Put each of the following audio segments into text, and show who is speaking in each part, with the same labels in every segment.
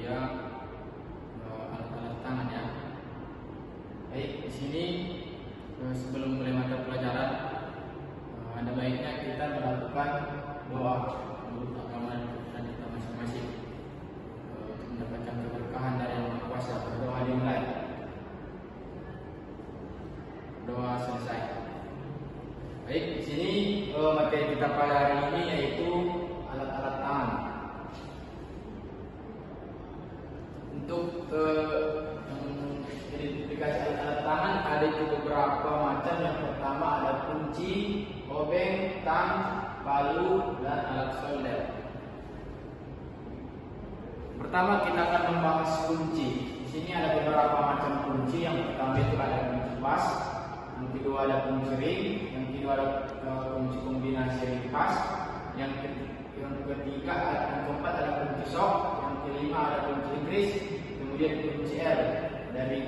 Speaker 1: dia alat-alat tangan ya. Baik, di sini sebelum mulai mata pelajaran, ada baiknya kita melakukan doa menurut agama dan kepercayaan kita masing-masing untuk mendapatkan keberkahan dari Yang Maha Kuasa. Berdoa dimulai, doa selesai. Baik, di sini materi kita pada hari ini yaitu alat-alat tangan. Untuk identifikasi alat-alat tangan ada beberapa macam. Yang pertama ada kunci, obeng, tang, palu, dan alat solder. Pertama kita akan membahas kunci. Di sini ada beberapa macam kunci. Yang pertama itu ada kunci pas, yang kedua ada kunci ring, yang kedua ada kunci kombinasi ring pas, yang ketiga yang keempat ada kunci sok, yang kelima ada kunci Inggris, kemudian kunci L. Dari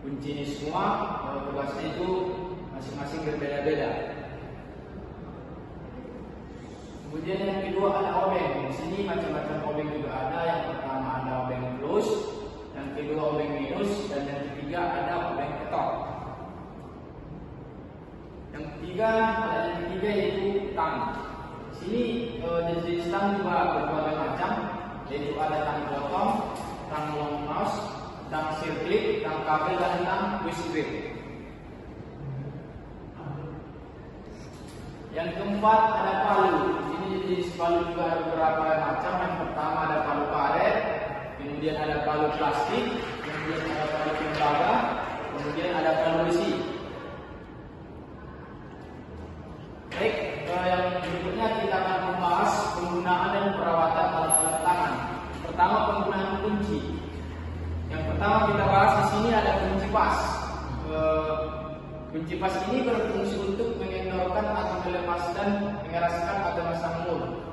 Speaker 1: kunci ini semua tugasnya itu masing-masing berbeda-beda. Kemudian yang kedua ada obeng. Di sini macam-macam obeng juga ada. Yang pertama ada obeng plus, yang kedua obeng minus, dan yang ketiga ada obeng ketok. Yang ketiga yaitu tang. Di sini jenis tang juga berbagai macam, yaitu ada tang potong, tang long nose, tang sirklit, tang kabel, dan tang twist grip. Yang keempat ada palu. Di sini jenis palu juga ada beberapa macam. Yang pertama ada palu karet, kemudian ada palu plastik, kemudian ada palu tembaga, kemudian ada palu besi. Baik, yang berikutnya kita akan membahas penggunaan dan perawatan alat-alat tangan. Pertama, penggunaan kunci. Yang pertama kita bahas di sini ada kunci pas. Kunci pas ini berfungsi untuk mengendorkan atau melepaskan, mengeraskan atau memasang mur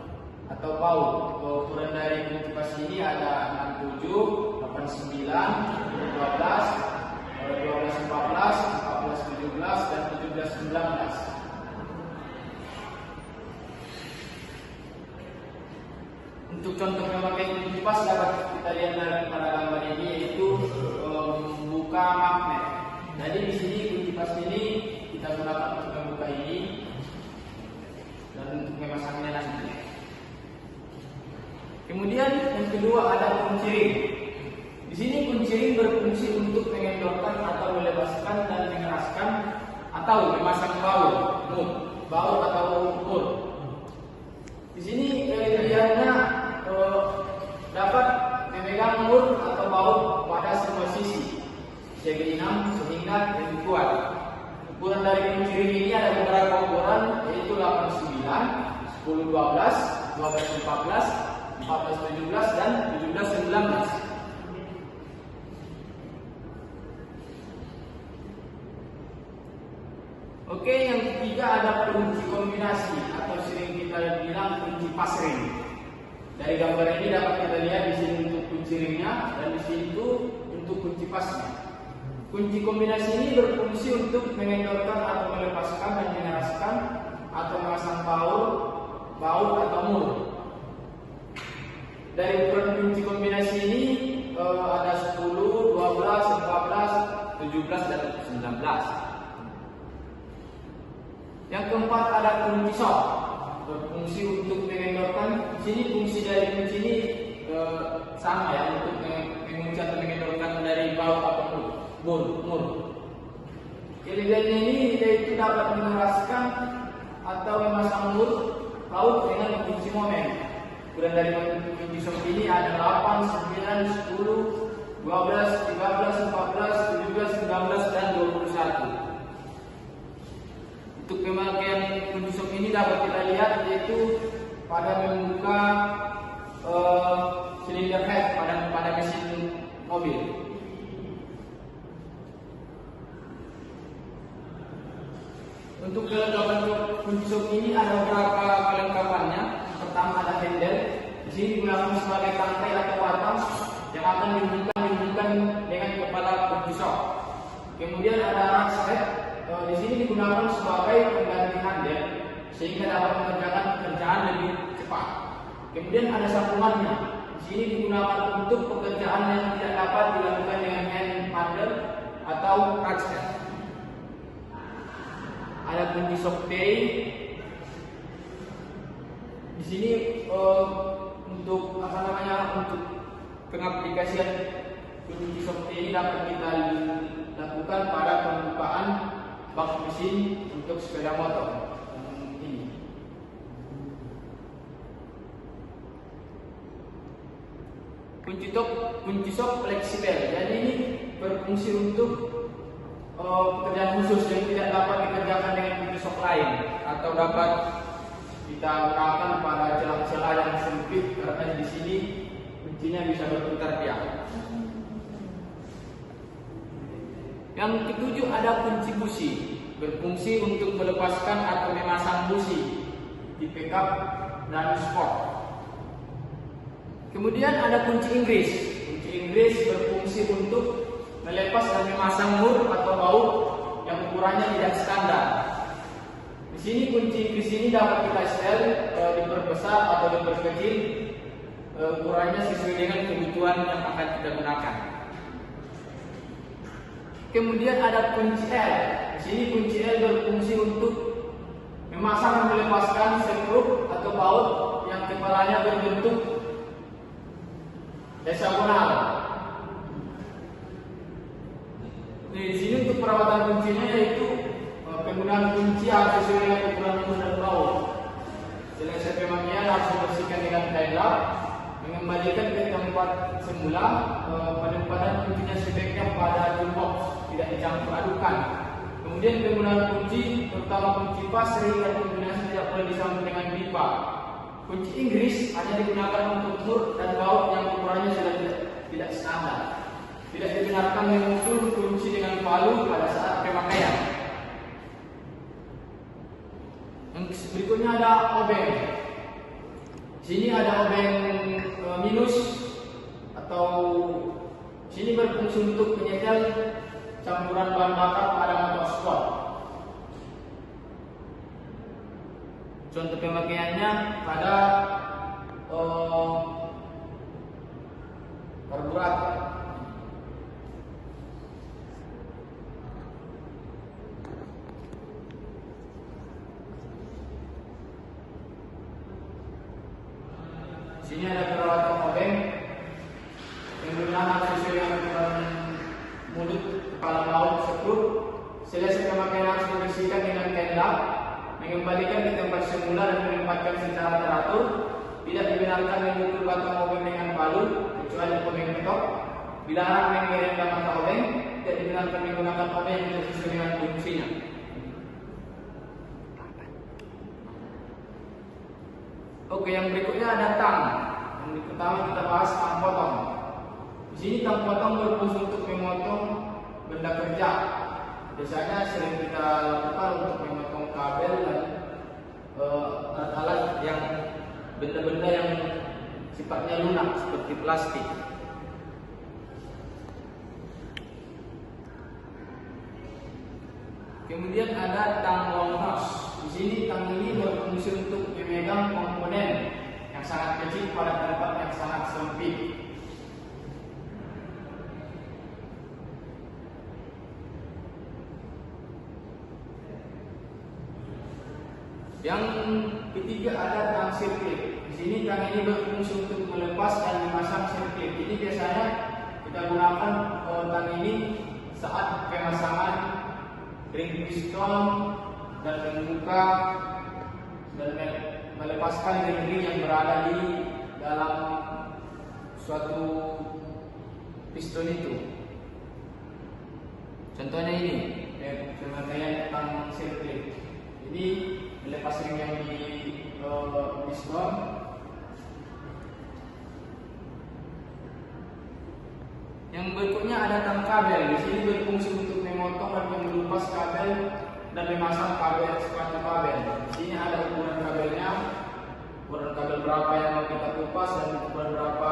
Speaker 1: atau baut. Ukuran dari kunci pas ini ada 67, 89, 12, 12, 14, 14, 17, dan 17, 19. Untuk contoh memakai kunci pas dapat kita lihat dari pada gambar ini, yaitu membuka magnet. Jadi di sini kunci pas ini kita gunakan untuk membuka ini dan untuk memasangnya nanti. Kemudian yang kedua ada kunci ring. Di sini kunci ring berfungsi untuk mengendorkan atau melepaskan dan mengeraskan atau memasang baut atau mur. Di sini kelebihannya dapat memegang mur atau baut pada semua sisi segi 6 sehingga lebih kuat. Ukuran dari kunci ring ini ada beberapa ukuran, yaitu 89, 10, 12, 12, 14, 14, 17, dan 17, 19. Oke, yang ketiga ada kunci kombinasi atau sering kita bilang kunci pas ring. Dari gambar ini dapat kita lihat di sini untuk kunci ringnya dan di sini itu untuk kunci pasnya. Kunci kombinasi ini berfungsi untuk mengendorkan atau melepaskan dan mengeraskan atau memasang baut atau mur. Dari ukuran kunci kombinasi ini ada 10, 12, 14, 17, dan 19. Yang keempat ada kunci sok, berfungsi untuk mengendorkan. Di sini fungsi dari kunci ini sama ya, untuk mengunci atau mengendorkan dari baut atau mur. Kelebihannya ini yaitu dapat mengeraskan atau memasang mur baut dengan kunci momen. Ukuran dari kunci sok ini ada 8, 9, 10, 12, 13, 14, 17, 19, dan 21. Untuk pemakaian kunci sok ini dapat kita lihat yaitu pada membuka silinder head pada mesin mobil. Untuk kelengkapan kunci sok ini ada beberapa kelengkapannya. Pertama ada handle. Di sini digunakan sebagai tangkai atau batang yang akan dihubungkan dengan kepala kunci sok. Kemudian ada ratchet. Di sini digunakan sebagai pengganti handle sehingga dapat mengerjakan pekerjaan lebih cepat. Kemudian ada sambungannya. Di sini digunakan untuk pekerjaan yang tidak dapat dilakukan dengan hand handle atau touch hand. Ada kunci softay. Di sini untuk untuk pengaplikasian kunci softay ini dapat kita lakukan pada pembukaan bak mesin untuk sepeda motor. Ini. Kunci sok fleksibel. Jadi ini berfungsi untuk pekerjaan khusus yang tidak dapat dikerjakan dengan kunci sok lain atau dapat kita gunakan pada celah-celah yang sempit karena di sini kuncinya bisa berputar dia. Yang ketujuh ada kunci busi, berfungsi untuk melepaskan atau memasang busi di pickup dan sport. Kemudian ada kunci Inggris. Kunci Inggris berfungsi untuk melepas dan memasang mur atau baut yang ukurannya tidak standar. Di sini kunci Inggris ini dapat kita setel, diperbesar atau diperkecil ukurannya sesuai dengan kebutuhan yang akan kita gunakan. Kemudian ada kunci L. Di sini kunci L berfungsi untuk memasang dan melepaskan skrup atau baut yang kepalanya berbentuk hexagonal. Di sini untuk perawatan kuncinya yaitu penggunaan kunci harus sesuai dengan ukuran mur dan baut. Selesai pemakaian harus dibersihkan dengan kain lap, mengembalikan ke tempat semula. Penempatan kuncinya sebaiknya pada toolbox, tidak dicampur adukan. Kemudian penggunaan kunci, terutama kunci pas, ring dan kombinasi tidak boleh disambung dengan pipa. Kunci Inggris hanya digunakan untuk mur dan baut yang ukurannya sudah tidak standar. Tidak dibenarkan memukul kunci dengan palu pada saat pemakaian. Yang berikutnya ada obeng. Di sini ada obeng minus atau sini berfungsi untuk menyetel campuran bahan bakar pada motor sport. Contoh pemakaiannya pada karburator. Sini ada perawatan obeng. Penggunaan sesuai dengan ukuran mulut kepala baut skrup. Selesai pemakaian harus dibersihkan dengan kain lap, mengembalikan ke tempat semula dan menempatkan secara teratur. Tidak dibenarkan memukul batang obeng dengan palu kecuali obeng petok. Dilarang mengerendam mata obeng. Tidak dibenarkan menggunakan obeng yang sesuai dengan fungsinya. Oke, yang berikutnya ada tang. Yang pertama kita bahas tang potong. Di sini tang potong berfungsi untuk memotong benda kerja. Biasanya sering kita lakukan untuk memotong kabel dan alat-alat yang benda-benda yang sifatnya lunak seperti plastik. Kemudian ada tang long nose. Di sini tang ini berfungsi untuk memegang komponen yang sangat kecil pada tempat yang sangat sempit. Yang ketiga ada tang sirklip. Di sini tang ini berfungsi untuk melepas dan memasang sirklip. Ini biasanya kita gunakan tang ini saat pemasangan ring piston dan membuka dan melepaskan ring-ring yang berada di dalam suatu piston itu. Contohnya ini, pemakaian tang sirklip. Jadi melepas ring yang di piston. Yang berikutnya ada tang kabel. Di sini berfungsi untuk memotong dan mengelupas kabel dan memasang kabel sepanjang kabel. Di sini ada ukuran kabelnya, ukuran kabel berapa yang mau kita kupas dan ukuran berapa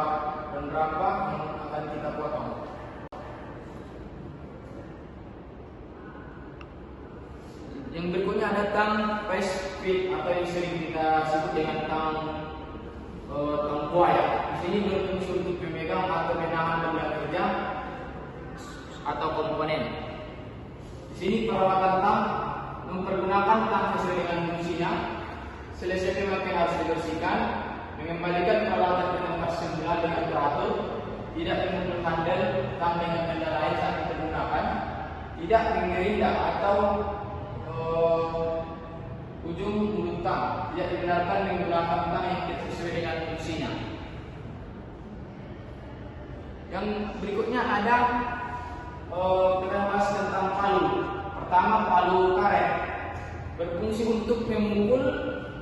Speaker 1: yang akan kita potong. Yang berikutnya ada tang paste fit atau yang sering kita sebut dengan tang buaya. Di sini berfungsi sini perawatan tang, mempergunakan tang sesuai dengan fungsinya. Selesai pemakaian harus dibersihkan, mengembalikan peralatan ke tempat semula dengan teratur, tidak memukul handle tang dengan benda lain saat digunakan, tidak menggerinda atau ujung mulut tang, tidak dibenarkan menggunakan tang yang tidak sesuai dengan fungsinya. Yang berikutnya ada kita bahas tentang palu. Pertama, palu karet berfungsi untuk memukul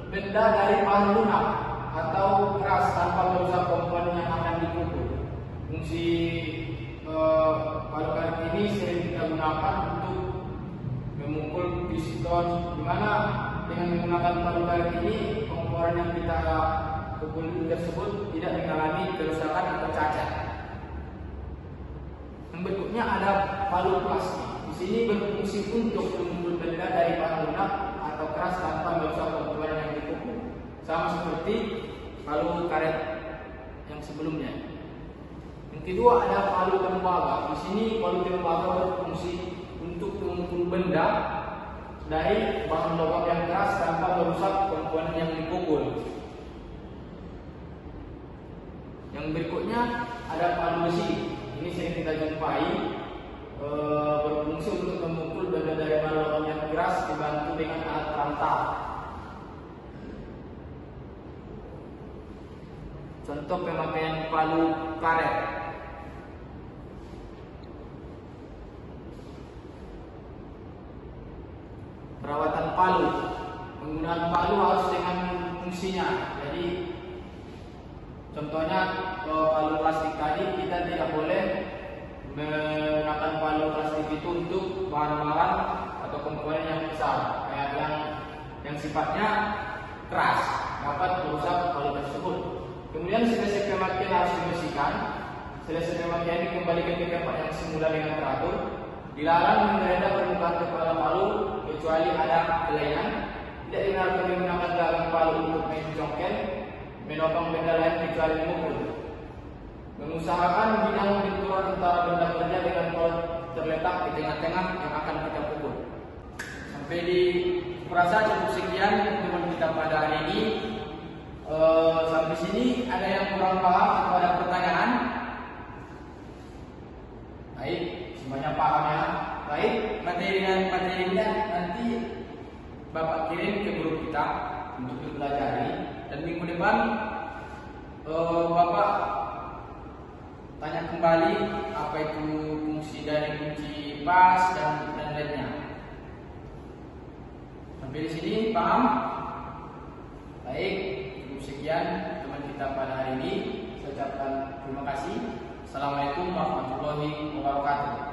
Speaker 1: benda dari bahan lunak atau keras tanpa merusak komponen yang akan dipukul. Fungsi palu karet ini sering kita gunakan untuk memukul piston, di mana dengan menggunakan palu karet ini komponen yang kita pukul tersebut tidak mengalami kerusakan atau cacat. Yang berikutnya ada palu plastik. Di sini berfungsi untuk memukul benda dari bahan lunak atau keras tanpa merusak komponen yang dipukul, sama seperti palu karet yang sebelumnya. Yang kedua ada palu tembaga. Di sini palu tembaga berfungsi untuk memukul benda dari bahan logam yang keras tanpa merusak komponen yang dipukul. Yang berikutnya ada palu besi. Ini sering kita jumpai, berfungsi untuk memukul benda dari bahan logam yang keras dibantu dengan alat perantau. Contoh pemakaian palu karet. Perawatan palu, penggunaan palu harus dengan fungsinya. Jadi contohnya palu plastik tadi, kita tidak boleh menggunakan palu plastik itu untuk bahan-bahan atau komponen yang besar, kayak yang sifatnya keras, dapat merusak palu tersebut. Kemudian selesai pemakaian harus dibersihkan. Selesai pemakaian dikembalikan ke tempat yang semula dengan teratur. Dilarang menggeledah permukaan kepala palu kecuali ada kelainan. Tidak dibenarkan menggunakan gagang palu untuk main congkel, menopang benda lain kecuali memukul. Mengusahakan bidang benturan antara benda kerja dengan palu terletak di tengah-tengah yang akan kita pukul. Sampai di kurasa cukup sekian teman kita pada hari ini. Sampai sini ada yang kurang paham atau ada pertanyaan? Baik, semuanya paham ya. Baik, materinya nanti Bapak kirim ke guru kita untuk dipelajari, dan minggu depan Bapak tanya kembali apa itu fungsi dari kunci pas dan lainnya. Sampai di sini paham? Baik, cukup sekian teman kita pada hari ini. Saya ucapkan terima kasih. Assalamualaikum warahmatullahi wabarakatuh.